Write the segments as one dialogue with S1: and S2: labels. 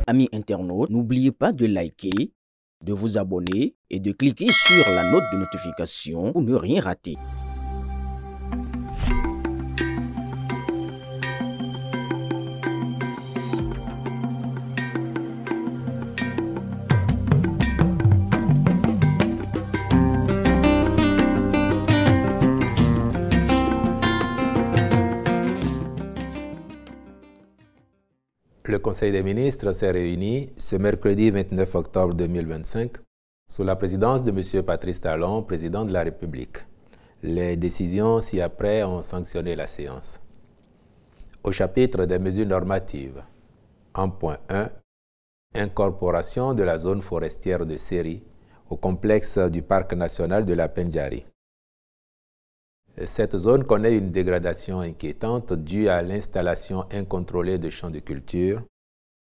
S1: Amis internautes, n'oubliez pas de liker, de vous abonner et de cliquer sur la note de notification pour ne rien rater.
S2: Le Conseil des ministres s'est réuni ce mercredi 29 octobre 2025 sous la présidence de M. Patrice Talon, président de la République. Les décisions ci-après ont sanctionné la séance. Au chapitre des mesures normatives, en point 1, incorporation de la zone forestière de Séri au complexe du Parc national de la Pendjari. Cette zone connaît une dégradation inquiétante due à l'installation incontrôlée de champs de culture,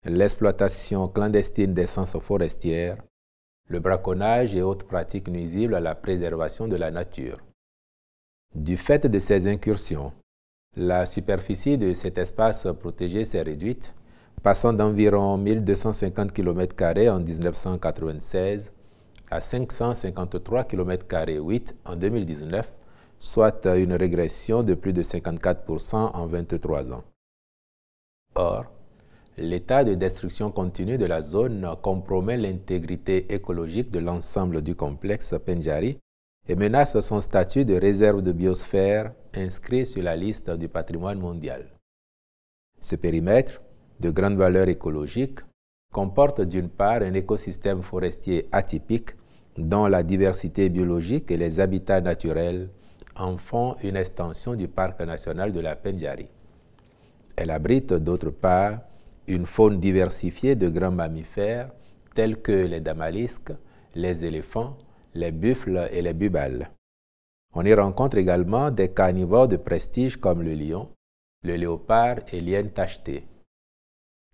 S2: l'exploitation clandestine d'essences forestières, le braconnage et autres pratiques nuisibles à la préservation de la nature. Du fait de ces incursions, la superficie de cet espace protégé s'est réduite, passant d'environ 1250 km² en 1996 à 553 km² en 2019, soit une régression de plus de 54% en 23 ans. Or, l'état de destruction continue de la zone compromet l'intégrité écologique de l'ensemble du complexe Pendjari et menace son statut de réserve de biosphère inscrit sur la liste du patrimoine mondial. Ce périmètre, de grande valeur écologique, comporte d'une part un écosystème forestier atypique dont la diversité biologique et les habitats naturels en font une extension du parc national de la Pendjari. Elle abrite d'autre part une faune diversifiée de grands mammifères tels que les damalisques, les éléphants, les buffles et les bubales. On y rencontre également des carnivores de prestige comme le lion, le léopard et l'hyène tachetée.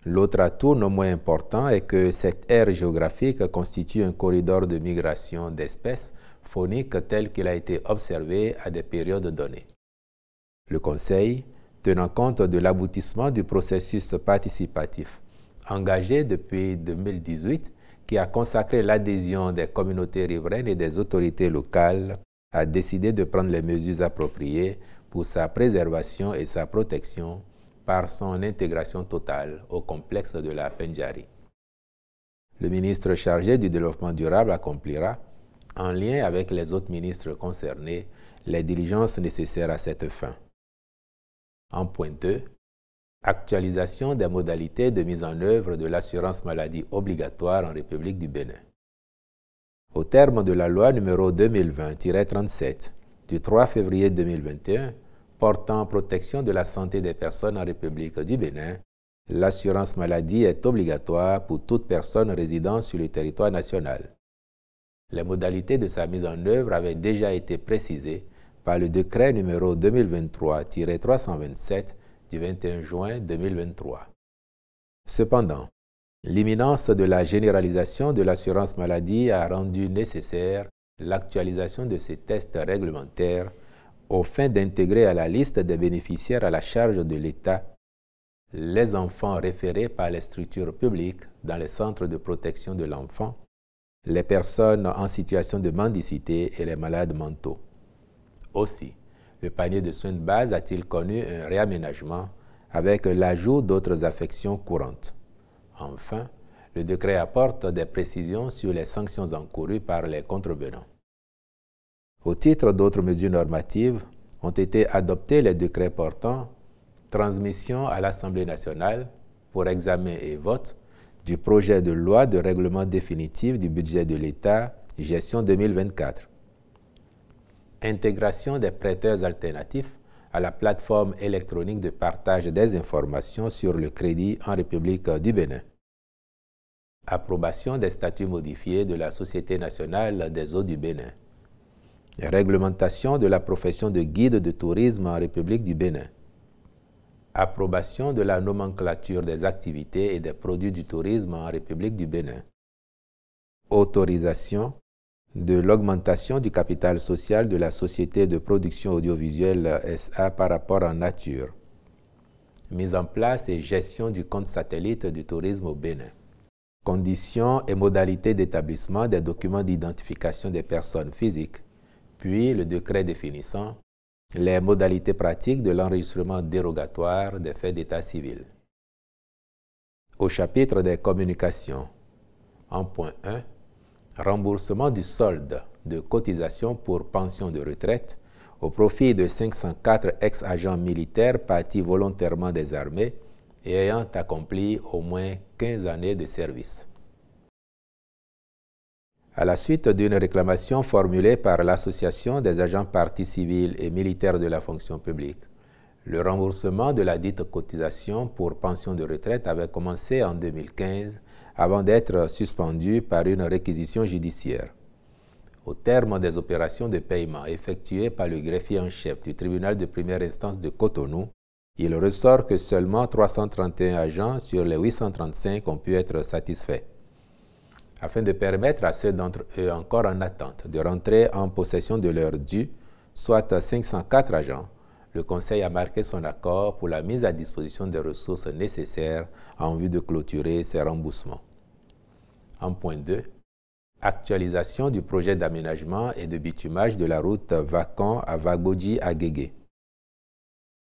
S2: L'autre atout non moins important est que cette aire géographique constitue un corridor de migration d'espèces fauniques tel qu'il a été observé à des périodes données. Le Conseil, tenant compte de l'aboutissement du processus participatif engagé depuis 2018 qui a consacré l'adhésion des communautés riveraines et des autorités locales, a décidé de prendre les mesures appropriées pour sa préservation et sa protection par son intégration totale au complexe de la Pendjari. Le ministre chargé du développement durable accomplira, en lien avec les autres ministres concernés, les diligences nécessaires à cette fin. En point 2, actualisation des modalités de mise en œuvre de l'assurance maladie obligatoire en République du Bénin. Au terme de la loi numéro 2020-37 du 3 février 2021 portant protection de la santé des personnes en République du Bénin, l'assurance maladie est obligatoire pour toute personne résidant sur le territoire national. Les modalités de sa mise en œuvre avaient déjà été précisées par le décret numéro 2023-327 du 21 juin 2023. Cependant, l'imminence de la généralisation de l'assurance maladie a rendu nécessaire l'actualisation de ces tests réglementaires aux fins d'intégrer à la liste des bénéficiaires à la charge de l'État les enfants référés par les structures publiques dans les centres de protection de l'enfant, les personnes en situation de mendicité et les malades mentaux. Aussi, le panier de soins de base a-t-il connu un réaménagement avec l'ajout d'autres affections courantes. Enfin, le décret apporte des précisions sur les sanctions encourues par les contrevenants. Au titre d'autres mesures normatives, ont été adoptés les décrets portant transmission à l'Assemblée nationale pour examen et vote du projet de loi de règlement définitif du budget de l'État, gestion 2024. Intégration des prêteurs alternatifs à la plateforme électronique de partage des informations sur le crédit en République du Bénin. Approbation des statuts modifiés de la Société nationale des eaux du Bénin. Réglementation de la profession de guide de tourisme en République du Bénin. Approbation de la nomenclature des activités et des produits du tourisme en République du Bénin. Autorisation de l'augmentation du capital social de la Société de production audiovisuelle SA par rapport en nature. Mise en place et gestion du compte satellite du tourisme au Bénin. conditions et modalités d'établissement des documents d'identification des personnes physiques, puis le décret définissant les modalités pratiques de l'enregistrement dérogatoire des faits d'état civil. Au chapitre des communications, en point 1, remboursement du solde de cotisation pour pension de retraite au profit de 504 ex-agents militaires partis volontairement des armées et ayant accompli au moins 15 années de service. À la suite d'une réclamation formulée par l'Association des agents partis civils et militaires de la fonction publique, le remboursement de la dite cotisation pour pension de retraite avait commencé en 2015 avant d'être suspendu par une réquisition judiciaire. Au terme des opérations de paiement effectuées par le greffier en chef du tribunal de première instance de Cotonou, il ressort que seulement 331 agents sur les 835 ont pu être satisfaits. Afin de permettre à ceux d'entre eux encore en attente de rentrer en possession de leurs dû, soit 504 agents, le Conseil a marqué son accord pour la mise à disposition des ressources nécessaires en vue de clôturer ces remboursements. En point 2, actualisation du projet d'aménagement et de bitumage de la route Vacan à Vagboji-Agégué.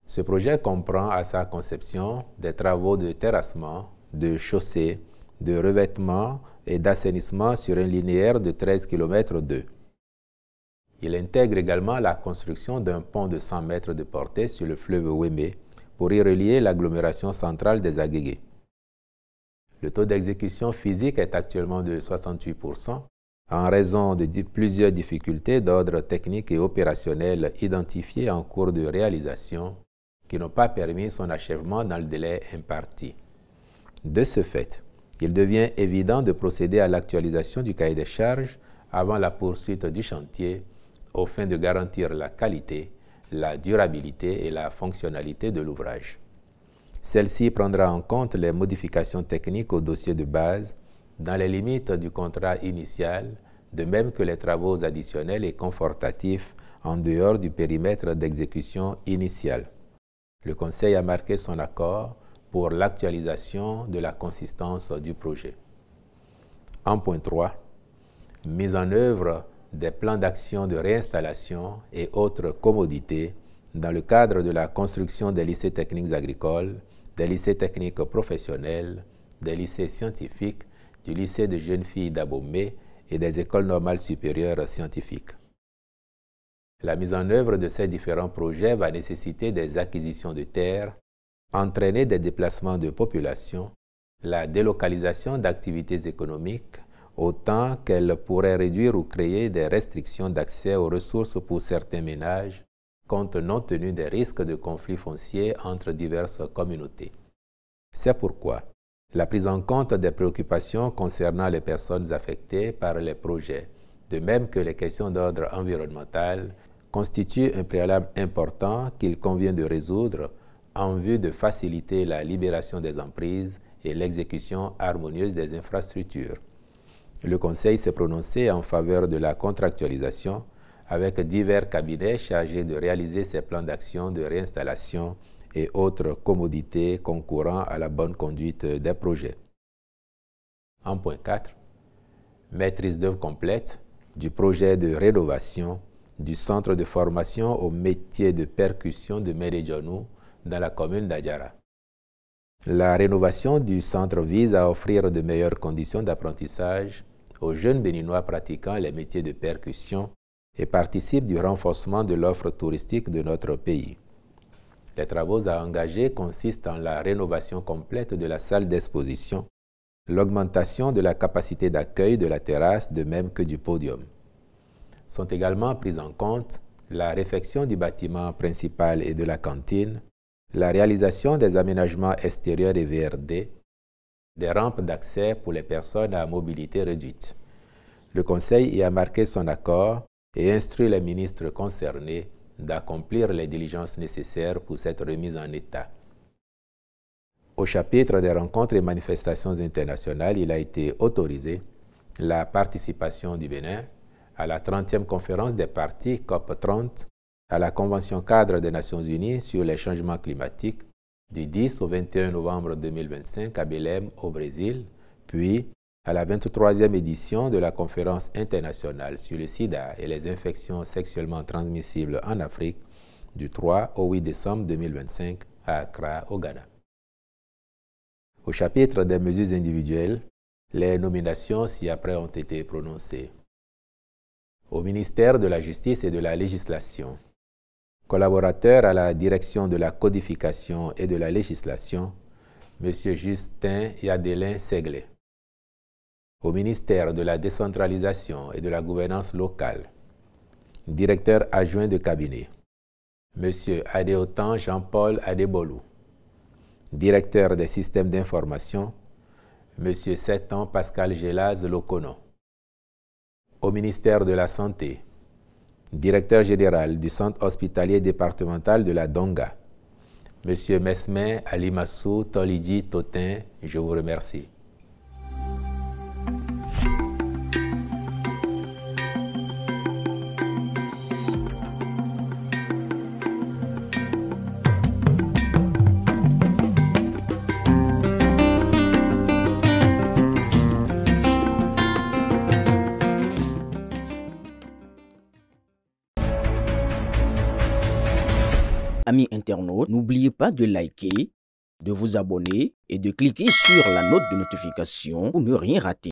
S2: Ce projet comprend à sa conception des travaux de terrassement, de chaussée, de revêtement et d'assainissement sur un linéaire de 13 km 2. Il intègre également la construction d'un pont de 100 mètres de portée sur le fleuve Wémé pour y relier l'agglomération centrale des Agégués. Le taux d'exécution physique est actuellement de 68% en raison de plusieurs difficultés d'ordre technique et opérationnel identifiées en cours de réalisation qui n'ont pas permis son achèvement dans le délai imparti. De ce fait, il devient évident de procéder à l'actualisation du cahier des charges avant la poursuite du chantier aux fins de garantir la qualité, la durabilité et la fonctionnalité de l'ouvrage. Celle-ci prendra en compte les modifications techniques au dossier de base dans les limites du contrat initial, de même que les travaux additionnels et confortatifs en dehors du périmètre d'exécution initial. Le Conseil a marqué son accord pour l'actualisation de la consistance du projet. En point 3, mise en œuvre des plans d'action de réinstallation et autres commodités dans le cadre de la construction des lycées techniques agricoles, des lycées techniques professionnels, des lycées scientifiques, du lycée de jeunes filles d'Abomey et des écoles normales supérieures scientifiques. La mise en œuvre de ces différents projets va nécessiter des acquisitions de terres, entraîner des déplacements de population, la délocalisation d'activités économiques, autant qu'elle pourrait réduire ou créer des restrictions d'accès aux ressources pour certains ménages, compte tenu des risques de conflits fonciers entre diverses communautés. C'est pourquoi la prise en compte des préoccupations concernant les personnes affectées par les projets, de même que les questions d'ordre environnemental, constitue un préalable important qu'il convient de résoudre en vue de faciliter la libération des emprises et l'exécution harmonieuse des infrastructures. Le Conseil s'est prononcé en faveur de la contractualisation avec divers cabinets chargés de réaliser ces plans d'action de réinstallation et autres commodités concourant à la bonne conduite des projets. En point 4, maîtrise d'œuvre complète du projet de rénovation du centre de formation au métier de percussion de Médédionou dans la commune d'Adjara. La rénovation du centre vise à offrir de meilleures conditions d'apprentissage aux jeunes béninois pratiquant les métiers de percussion et participe du renforcement de l'offre touristique de notre pays. Les travaux à engager consistent en la rénovation complète de la salle d'exposition, l'augmentation de la capacité d'accueil de la terrasse de même que du podium. Sont également prises en compte la réfection du bâtiment principal et de la cantine, la réalisation des aménagements extérieurs et VRD, des rampes d'accès pour les personnes à mobilité réduite. Le Conseil y a marqué son accord et instruit les ministres concernés d'accomplir les diligences nécessaires pour cette remise en état. Au chapitre des rencontres et manifestations internationales, il a été autorisé la participation du Bénin à la 30e conférence des parties COP30, à la Convention cadre des Nations Unies sur les changements climatiques du 10 au 21 novembre 2025 à Belém, au Brésil, puis à la 23e édition de la conférence internationale sur le sida et les infections sexuellement transmissibles en Afrique du 3 au 8 décembre 2025 à Accra, au Ghana. Au chapitre des mesures individuelles, les nominations ci-après ont été prononcées. Au ministère de la Justice et de la Législation, collaborateur à la direction de la codification et de la législation, M. Justin Yadelin Seglé. Au ministère de la décentralisation et de la gouvernance locale, directeur adjoint de cabinet, M. Adéotan Jean-Paul Adebolou. Directeur des systèmes d'information, M. 7 ans Pascal Gelaz Lokono. Au ministère de la Santé, directeur général du centre hospitalier départemental de la Donga, M. Mesme Alimassou Tolidji Totin, je vous remercie.
S1: Amis internautes, n'oubliez pas de liker, de vous abonner et de cliquer sur la note de notification pour ne rien rater.